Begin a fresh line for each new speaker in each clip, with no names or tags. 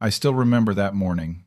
I still remember that morning.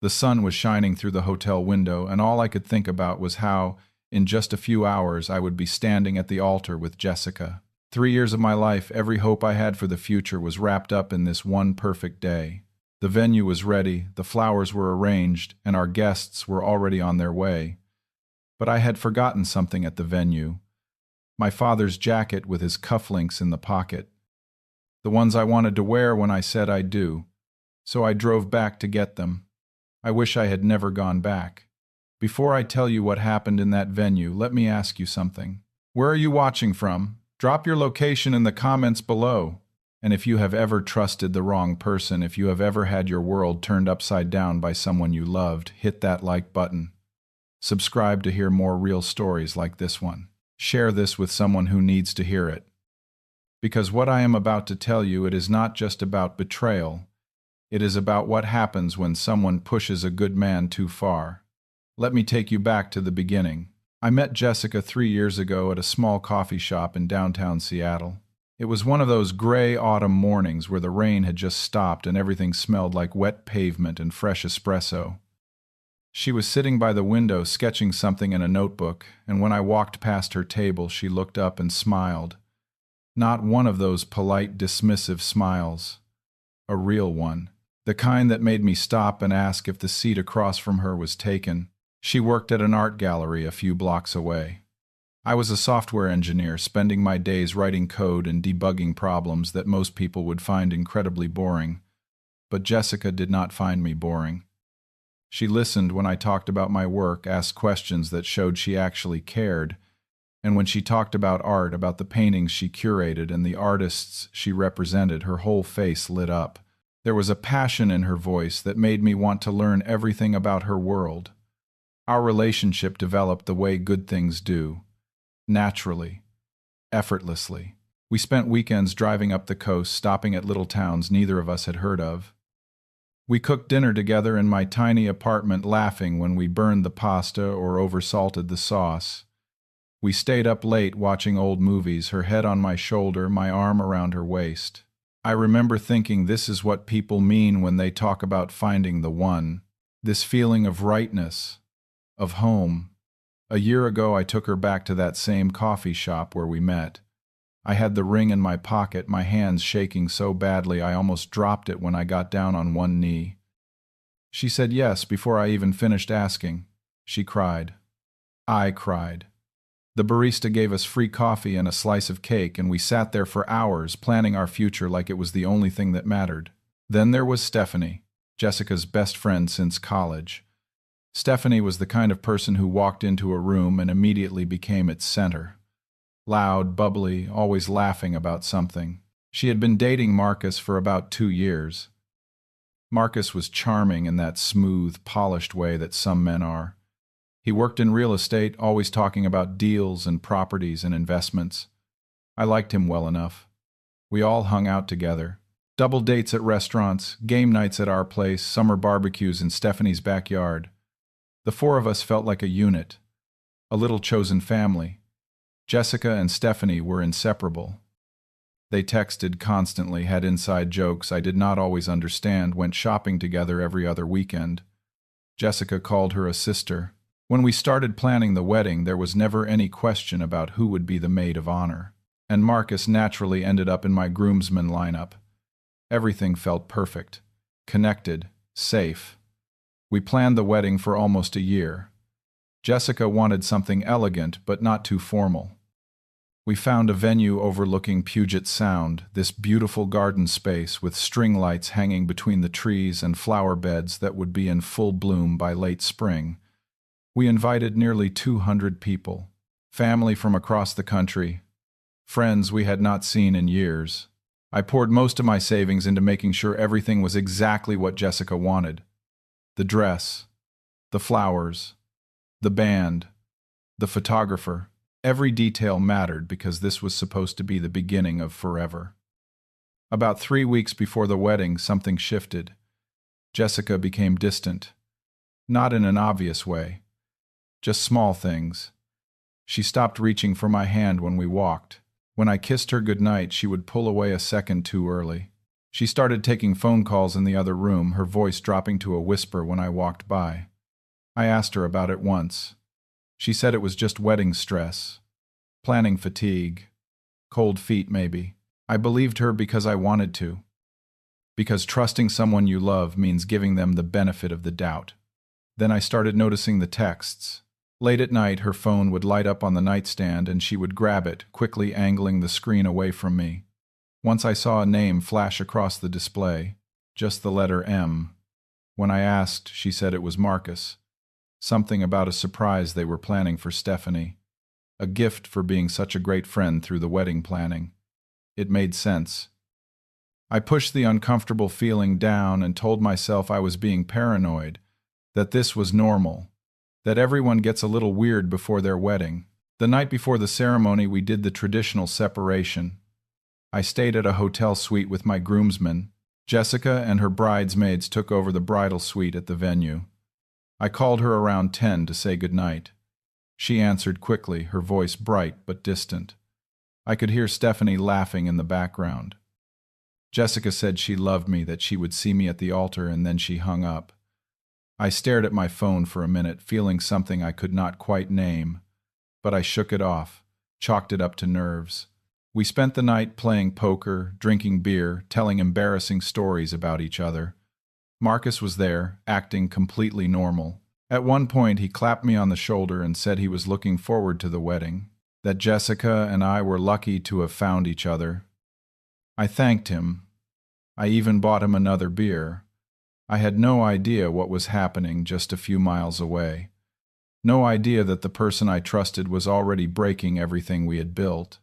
The sun was shining through the hotel window, and all I could think about was how, in just a few hours, I would be standing at the altar with Jessica. 3 years of my life, every hope I had for the future was wrapped up in this one perfect day. The venue was ready, the flowers were arranged, and our guests were already on their way. But I had forgotten something at the venue. My father's jacket with his cufflinks in the pocket. The ones I wanted to wear when I said I do. So I drove back to get them. I wish I had never gone back. Before I tell you what happened in that venue, let me ask you something. Where are you watching from? Drop your location in the comments below. And if you have ever trusted the wrong person, if you have ever had your world turned upside down by someone you loved, hit that like button. Subscribe to hear more real stories like this one. Share this with someone who needs to hear it. Because what I am about to tell you, it is not just about betrayal. It is about what happens when someone pushes a good man too far. Let me take you back to the beginning. I met Jessica 3 years ago at a small coffee shop in downtown Seattle. It was one of those gray autumn mornings where the rain had just stopped and everything smelled like wet pavement and fresh espresso. She was sitting by the window sketching something in a notebook, and when I walked past her table, she looked up and smiled. Not one of those polite, dismissive smiles. A real one. The kind that made me stop and ask if the seat across from her was taken. She worked at an art gallery a few blocks away. I was a software engineer, spending my days writing code and debugging problems that most people would find incredibly boring. But Jessica did not find me boring. She listened when I talked about my work, asked questions that showed she actually cared, and when she talked about art, about the paintings she curated and the artists she represented, her whole face lit up. There was a passion in her voice that made me want to learn everything about her world. Our relationship developed the way good things do. Naturally. Effortlessly. We spent weekends driving up the coast, stopping at little towns neither of us had heard of. We cooked dinner together in my tiny apartment, laughing when we burned the pasta or oversalted the sauce. We stayed up late watching old movies, her head on my shoulder, my arm around her waist. I remember thinking this is what people mean when they talk about finding the one. This feeling of rightness, of home. A year ago, I took her back to that same coffee shop where we met. I had the ring in my pocket, my hands shaking so badly I almost dropped it when I got down on one knee. She said yes before I even finished asking. She cried. I cried. The barista gave us free coffee and a slice of cake, and we sat there for hours, planning our future like it was the only thing that mattered. Then there was Stephanie, Jessica's best friend since college. Stephanie was the kind of person who walked into a room and immediately became its center. Loud, bubbly, always laughing about something. She had been dating Marcus for about 2 years. Marcus was charming in that smooth, polished way that some men are. He worked in real estate, always talking about deals and properties and investments. I liked him well enough. We all hung out together. Double dates at restaurants, game nights at our place, summer barbecues in Stephanie's backyard. The four of us felt like a unit, a little chosen family. Jessica and Stephanie were inseparable. They texted constantly, had inside jokes I did not always understand, went shopping together every other weekend. Jessica called her a sister. When we started planning the wedding, there was never any question about who would be the maid of honor. And Marcus naturally ended up in my groomsmen lineup. Everything felt perfect, connected, safe. We planned the wedding for almost a year. Jessica wanted something elegant but not too formal. We found a venue overlooking Puget Sound, this beautiful garden space with string lights hanging between the trees and flower beds that would be in full bloom by late spring. We invited nearly 200 people, family from across the country, friends we had not seen in years. I poured most of my savings into making sure everything was exactly what Jessica wanted. The dress, the flowers, the band, the photographer. Every detail mattered because this was supposed to be the beginning of forever. About 3 weeks before the wedding, something shifted. Jessica became distant. Not in an obvious way. Just small things. She stopped reaching for my hand when we walked. When I kissed her goodnight, she would pull away a second too early. She started taking phone calls in the other room, her voice dropping to a whisper when I walked by. I asked her about it once. She said it was just wedding stress, planning fatigue, cold feet maybe. I believed her because I wanted to. Because trusting someone you love means giving them the benefit of the doubt. Then I started noticing the texts. Late at night, her phone would light up on the nightstand and she would grab it, quickly angling the screen away from me. Once I saw a name flash across the display, just the letter M. When I asked, she said it was Marcus. Something about a surprise they were planning for Stephanie. A gift for being such a great friend through the wedding planning. It made sense. I pushed the uncomfortable feeling down and told myself I was being paranoid, that this was normal, that everyone gets a little weird before their wedding. The night before the ceremony, we did the traditional separation. I stayed at a hotel suite with my groomsmen. Jessica and her bridesmaids took over the bridal suite at the venue. I called her around 10 to say goodnight. She answered quickly, her voice bright but distant. I could hear Stephanie laughing in the background. Jessica said she loved me, that she would see me at the altar, and then she hung up. I stared at my phone for a minute, feeling something I could not quite name, but I shook it off, chalked it up to nerves. We spent the night playing poker, drinking beer, telling embarrassing stories about each other. Marcus was there, acting completely normal. At one point, he clapped me on the shoulder and said he was looking forward to the wedding, that Jessica and I were lucky to have found each other. I thanked him. I even bought him another beer. I had no idea what was happening just a few miles away. No idea that the person I trusted was already breaking everything we had built.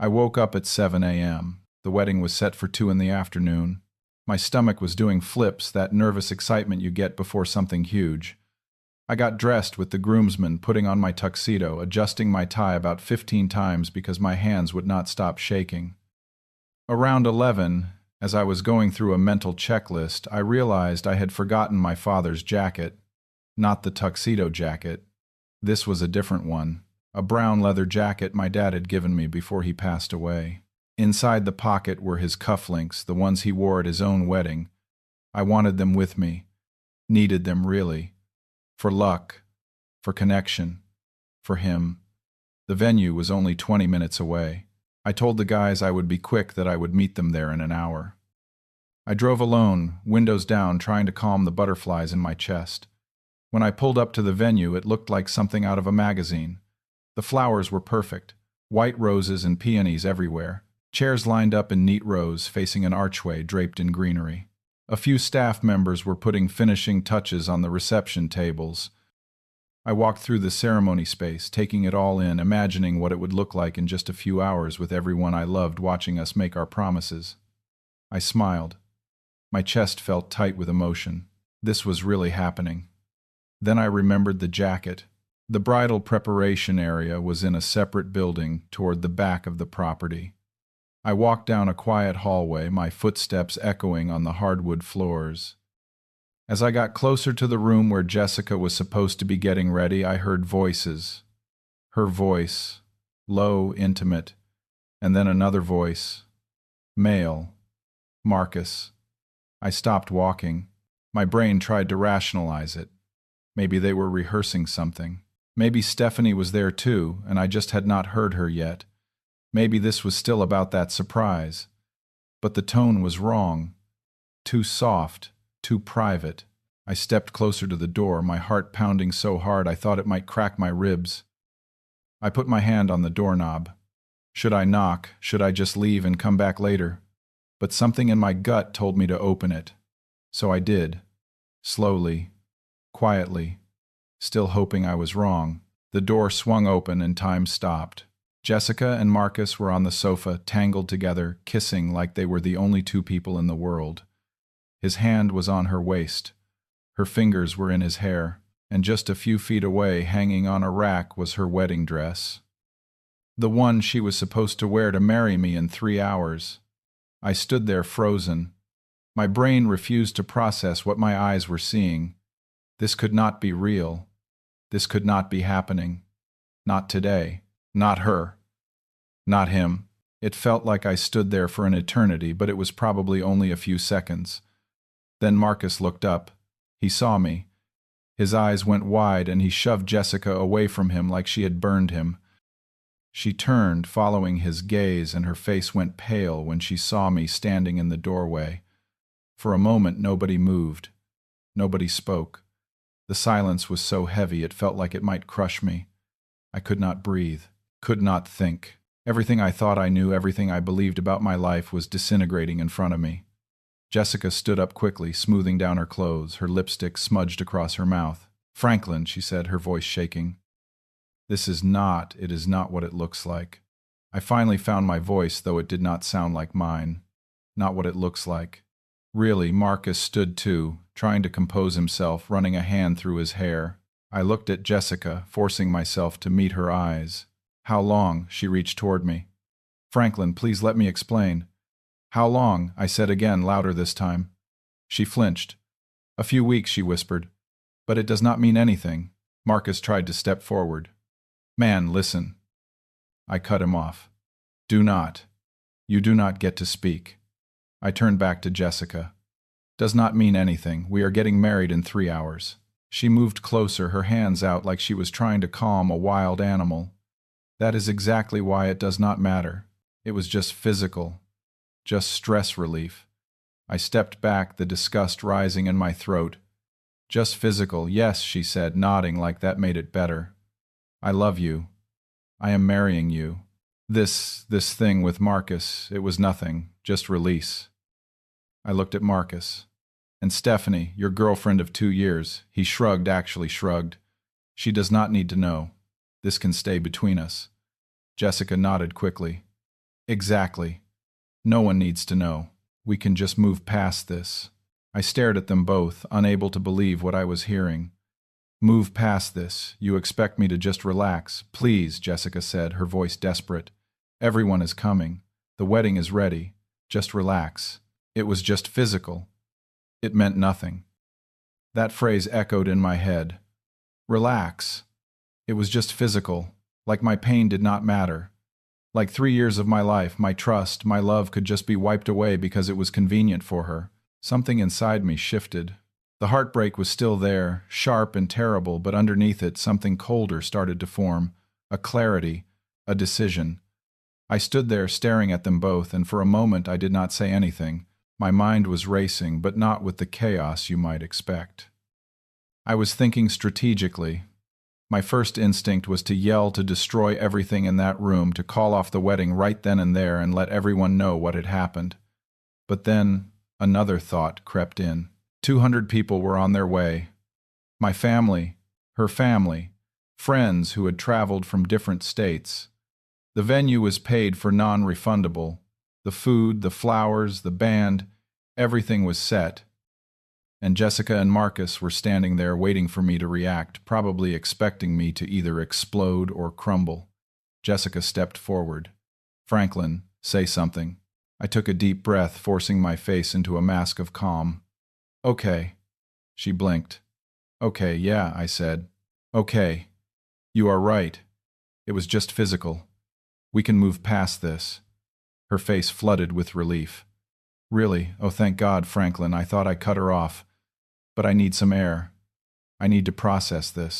I woke up at 7 a.m. The wedding was set for 2 in the afternoon. My stomach was doing flips, that nervous excitement you get before something huge. I got dressed with the groomsmen, putting on my tuxedo, adjusting my tie about 15 times because my hands would not stop shaking. Around 11, as I was going through a mental checklist, I realized I had forgotten my father's jacket. Not the tuxedo jacket. This was a different one. A brown leather jacket my dad had given me before he passed away. Inside the pocket were his cufflinks, the ones he wore at his own wedding. I wanted them with me. Needed them really. For luck. For connection. For him. The venue was only 20 minutes away. I told the guys I would be quick, that I would meet them there in an hour. I drove alone, windows down, trying to calm the butterflies in my chest. When I pulled up to the venue, it looked like something out of a magazine. The flowers were perfect, white roses and peonies everywhere. Chairs lined up in neat rows, facing an archway draped in greenery. A few staff members were putting finishing touches on the reception tables. I walked through the ceremony space, taking it all in, imagining what it would look like in just a few hours with everyone I loved watching us make our promises. I smiled. My chest felt tight with emotion. This was really happening. Then I remembered the jacket. The bridal preparation area was in a separate building toward the back of the property. I walked down a quiet hallway, my footsteps echoing on the hardwood floors. As I got closer to the room where Jessica was supposed to be getting ready, I heard voices. Her voice, low, intimate, and then another voice. Male. Marcus. I stopped walking. My brain tried to rationalize it. Maybe they were rehearsing something. Maybe Stephanie was there too, and I just had not heard her yet. Maybe this was still about that surprise. But the tone was wrong. Too soft. Too private. I stepped closer to the door, my heart pounding so hard I thought it might crack my ribs. I put my hand on the doorknob. Should I knock? Should I just leave and come back later? But something in my gut told me to open it. So I did. Slowly. Quietly. Still hoping I was wrong. The door swung open and time stopped. Jessica and Marcus were on the sofa, tangled together, kissing like they were the only two people in the world. His hand was on her waist. Her fingers were in his hair, and just a few feet away, hanging on a rack, was her wedding dress. The one she was supposed to wear to marry me in 3 hours. I stood there frozen. My brain refused to process what my eyes were seeing. This could not be real. This could not be happening. Not today. Not her. Not him. It felt like I stood there for an eternity, but it was probably only a few seconds. Then Marcus looked up. He saw me. His eyes went wide and he shoved Jessica away from him like she had burned him. She turned, following his gaze, and her face went pale when she saw me standing in the doorway. For a moment nobody moved. Nobody spoke. The silence was so heavy it felt like it might crush me. I could not breathe, could not think. Everything I thought I knew, everything I believed about my life was disintegrating in front of me. Jessica stood up quickly, smoothing down her clothes, her lipstick smudged across her mouth. "Franklin," she said, her voice shaking. It is not what it looks like." I finally found my voice, though it did not sound like mine. "Not what it looks like." Really, Marcus stood too, trying to compose himself, running a hand through his hair. I looked at Jessica, forcing myself to meet her eyes. "How long?" She reached toward me. "Franklin, please let me explain." "How long?" I said again, louder this time. She flinched. "A few weeks," she whispered. "But it does not mean anything." Marcus tried to step forward. "Man, listen." I cut him off. "Do not. You do not get to speak." I turned back to Jessica. "Does not mean anything. We are getting married in 3 hours." She moved closer, her hands out like she was trying to calm a wild animal. "That is exactly why it does not matter. It was just physical. Just stress relief." I stepped back, the disgust rising in my throat. "Just physical, yes," she said, nodding like that made it better. "I love you. I am marrying you. This thing with Marcus, it was nothing, just release." I looked at Marcus. "And Stephanie, your girlfriend of 2 years," he shrugged, actually shrugged. "She does not need to know. This can stay between us." Jessica nodded quickly. "Exactly. No one needs to know. We can just move past this." I stared at them both, unable to believe what I was hearing. "Move past this. You expect me to just relax." "Please," Jessica said, her voice desperate. "Everyone is coming. The wedding is ready. Just relax." It was just physical. It meant nothing. That phrase echoed in my head. Relax. It was just physical, like my pain did not matter. Like 3 years of my life, my trust, my love could just be wiped away because it was convenient for her. Something inside me shifted. The heartbreak was still there, sharp and terrible, but underneath it something colder started to form, a clarity, a decision. I stood there staring at them both, and for a moment I did not say anything. My mind was racing, but not with the chaos you might expect. I was thinking strategically. My first instinct was to yell to destroy everything in that room, to call off the wedding right then and there and let everyone know what had happened. But then another thought crept in. 200 people were on their way. My family, her family, friends who had traveled from different states. The venue was paid for non-refundable. The food, the flowers, the band, everything was set. And Jessica and Marcus were standing there waiting for me to react, probably expecting me to either explode or crumble. Jessica stepped forward. "Franklin, say something." I took a deep breath, forcing my face into a mask of calm. "Okay." She blinked. "Okay, yeah," I said. "Okay. You are right. It was just physical. We can move past this." Her face flooded with relief. "Really? Oh, thank God, Franklin. I thought I cut her off. But I need some air. I need to process this."